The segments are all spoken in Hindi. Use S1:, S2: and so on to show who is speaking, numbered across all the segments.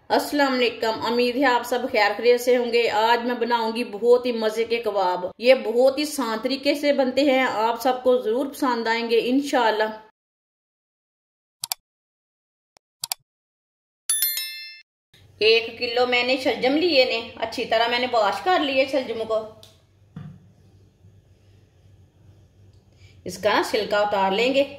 S1: अस्सलाम वालेकुम। उम्मीद है आप सब खैर खैरियत से होंगे। आज मैं बनाऊंगी बहुत ही मजे के कबाब। ये बहुत ही आसान तरीके से बनते हैं, आप सबको जरूर पसंद आएंगे इंशाल्लाह। 1 किलो मैंने शलजम लिए ने, अच्छी तरह मैंने वॉश कर लिए शलजम को। इसका ना छिलका उतार लेंगे।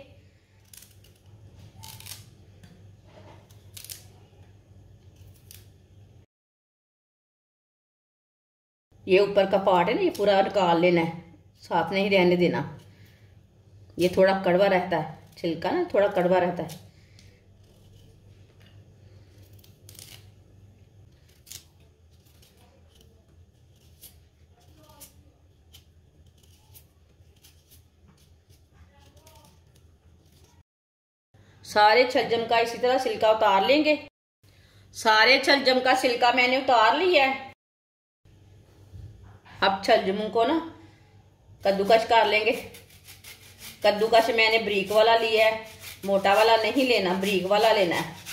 S1: ये ऊपर का पार्ट है ना, ये पूरा निकाल लेना है, साथ नहीं रहने देना। ये थोड़ा कड़वा रहता है, छिलका ना थोड़ा कड़वा रहता है। सारे छलजम का इसी तरह छिलका उतार लेंगे। सारे छलजम का छिलका मैंने उतार लिया है। अब छलजम को ना कद्दूकस कर लेंगे। कद्दूकस मैंने बारीक वाला लिया है, मोटा वाला नहीं लेना, बारीक वाला लेना है।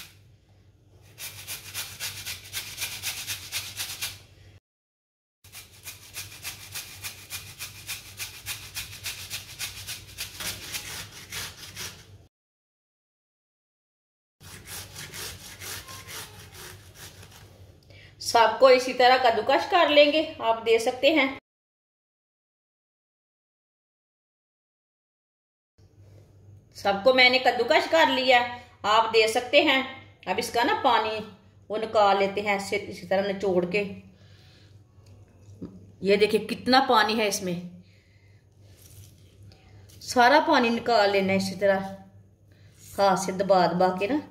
S1: सबको इसी तरह कद्दूकस कर लेंगे, आप दे सकते हैं। सबको मैंने कद्दूकस कर लिया, आप दे सकते हैं। अब इसका ना पानी वो निकाल लेते हैं इसी तरह निचोड़ के। ये देखिए कितना पानी है इसमें, सारा पानी निकाल लेना इसी तरह हाथ से दबा दबा के ना।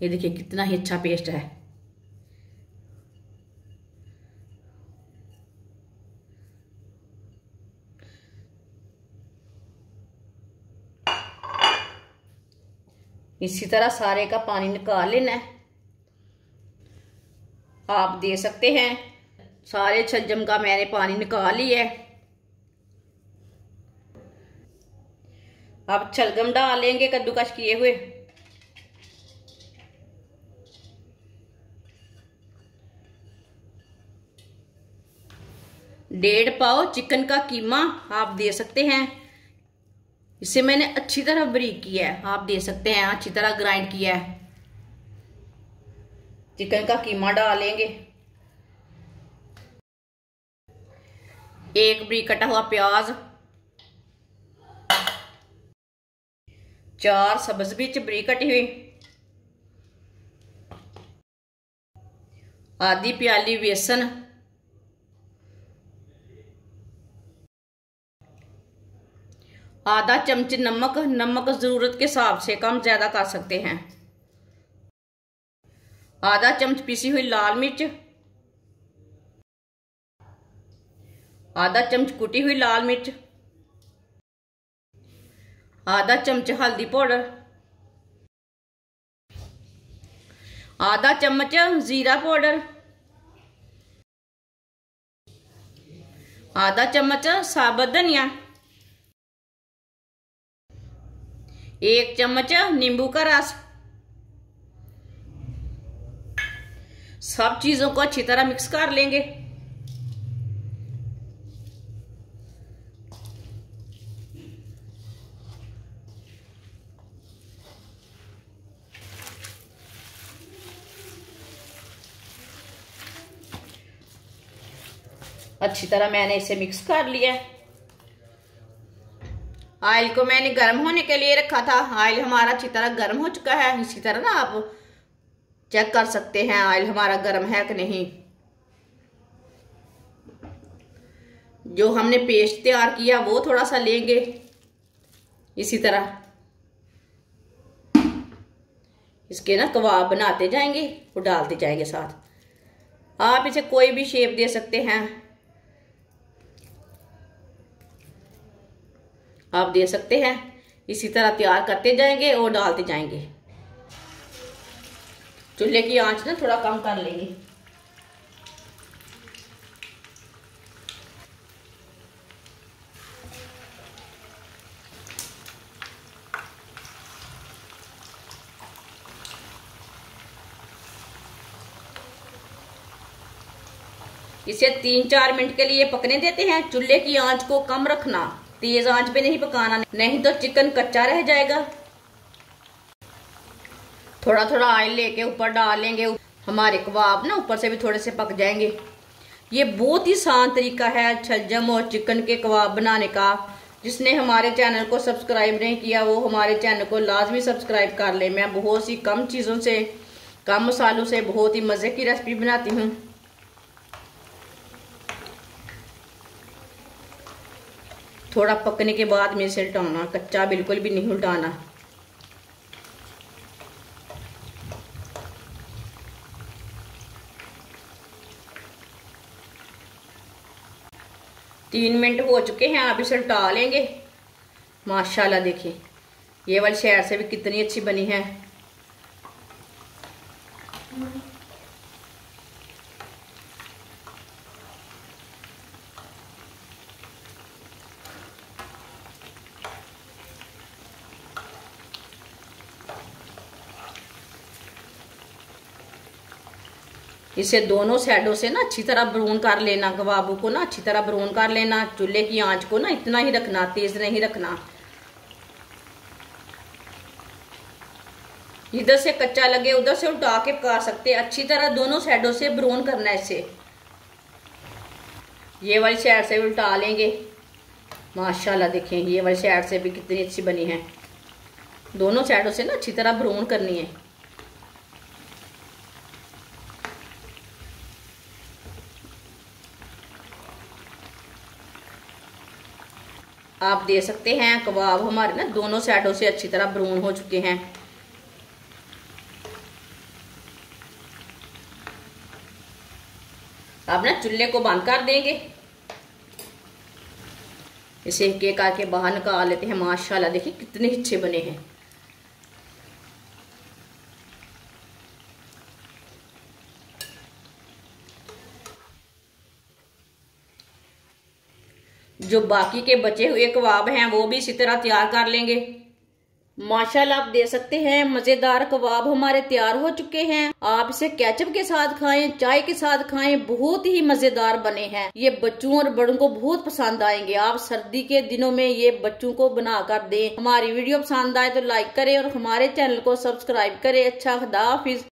S1: ये देखिए कितना ही अच्छा पेस्ट है। इसी तरह सारे का पानी निकाल लेना है, आप दे सकते हैं। सारे छलजम का मैंने पानी निकाल लिया है। अब छलगम डाल लेंगे कद्दूकस किए हुए। डेढ़ पाव चिकन का कीमा आप दे सकते हैं। इसे मैंने अच्छी तरह बारीक किया है, आप दे सकते हैं, अच्छी तरह ग्राइंड किया है। चिकन का कीमा डालेंगे। एक बारीक कटा हुआ प्याज, 4 सब्ज मिर्च बारीक कटी हुई, आधी प्याली बेसन, आधा चम्मच नमक। नमक जरूरत के हिसाब से कम ज्यादा कर सकते हैं। आधा चम्मच पिसी हुई लाल मिर्च, आधा चम्मच कुटी हुई लाल मिर्च, आधा चम्मच हल्दी पाउडर, आधा चम्मच जीरा पाउडर, आधा चम्मच साबुत धनिया, 1 चम्मच नींबू का रस। सब चीजों को अच्छी तरह मिक्स कर लेंगे। अच्छी तरह मैंने इसे मिक्स कर लिया। ऑयल को मैंने गर्म होने के लिए रखा था। ऑयल हमारा अच्छी तरह गर्म हो चुका है। इसी तरह ना आप चेक कर सकते हैं ऑयल हमारा गर्म है कि नहीं। जो हमने पेस्ट तैयार किया वो थोड़ा सा लेंगे, इसी तरह इसके ना कबाब बनाते जाएंगे, वो डालते जाएंगे साथ। आप इसे कोई भी शेप दे सकते हैं, आप दे सकते हैं। इसी तरह तैयार करते जाएंगे और डालते जाएंगे। चूल्हे की आंच ना थोड़ा कम कर लेंगे। इसे 3-4 मिनट के लिए पकने देते हैं। चूल्हे की आंच को कम रखना, तेज आंच पे नहीं पकाना, नहीं तो चिकन कच्चा रह जाएगा। थोड़ा थोड़ा ऑयल लेके ऊपर डालेंगे, हमारे कबाब ना ऊपर से भी थोड़े से पक जाएंगे। ये बहुत ही आसान तरीका है छलजम और चिकन के कबाब बनाने का। जिसने हमारे चैनल को सब्सक्राइब नहीं किया वो हमारे चैनल को लाजमी सब्सक्राइब कर ले। मैं बहुत सी कम चीज़ों से, कम मसालों से बहुत ही मज़े की रेसिपी बनाती हूँ। थोड़ा पकने के बाद में इसे उल्टाना, कच्चा बिल्कुल भी नहीं उल्टाना। तीन मिनट हो चुके हैं, आप इसे उल्टा लेंगे। माशाल्लाह देखिए ये वाली साइड से भी कितनी अच्छी बनी है। इसे दोनों साइडों से ना अच्छी तरह ब्राउन कर लेना, कबाबों को ना अच्छी तरह ब्राउन कर लेना। चूल्हे की आंच को ना इतना ही रखना, तेज नहीं रखना। इधर से कच्चा लगे उधर से उल्टा के पका सकते, अच्छी तरह दोनों साइडों से ब्राउन करना है इसे। ये वाली साइड से भी उल्टा लेंगे। माशाल्लाह देखें ये वाली साइड से भी कितनी अच्छी बनी है। दोनों साइडों से ना अच्छी तरह ब्राउन करनी है। आप दे सकते हैं कबाब हमारे ना दोनों साइडों से अच्छी तरह ब्राउन हो चुके हैं। अब ना चूल्हे को बंद कर देंगे। इसे एक एक आके बाहर निकाल लेते हैं। माशाल्लाह देखिए कितने अच्छे बने हैं। जो बाकी के बचे हुए कबाब हैं वो भी इसी तरह तैयार कर लेंगे। माशाल्लाह आप दे सकते हैं मजेदार कबाब हमारे तैयार हो चुके हैं। आप इसे केचप के साथ खाएं, चाय के साथ खाएं, बहुत ही मजेदार बने हैं। ये बच्चों और बड़ों को बहुत पसंद आएंगे। आप सर्दी के दिनों में ये बच्चों को बना कर दें। हमारी वीडियो पसंद आए तो लाइक करें और हमारे चैनल को सब्सक्राइब करें। अच्छा खुदा हाफिज।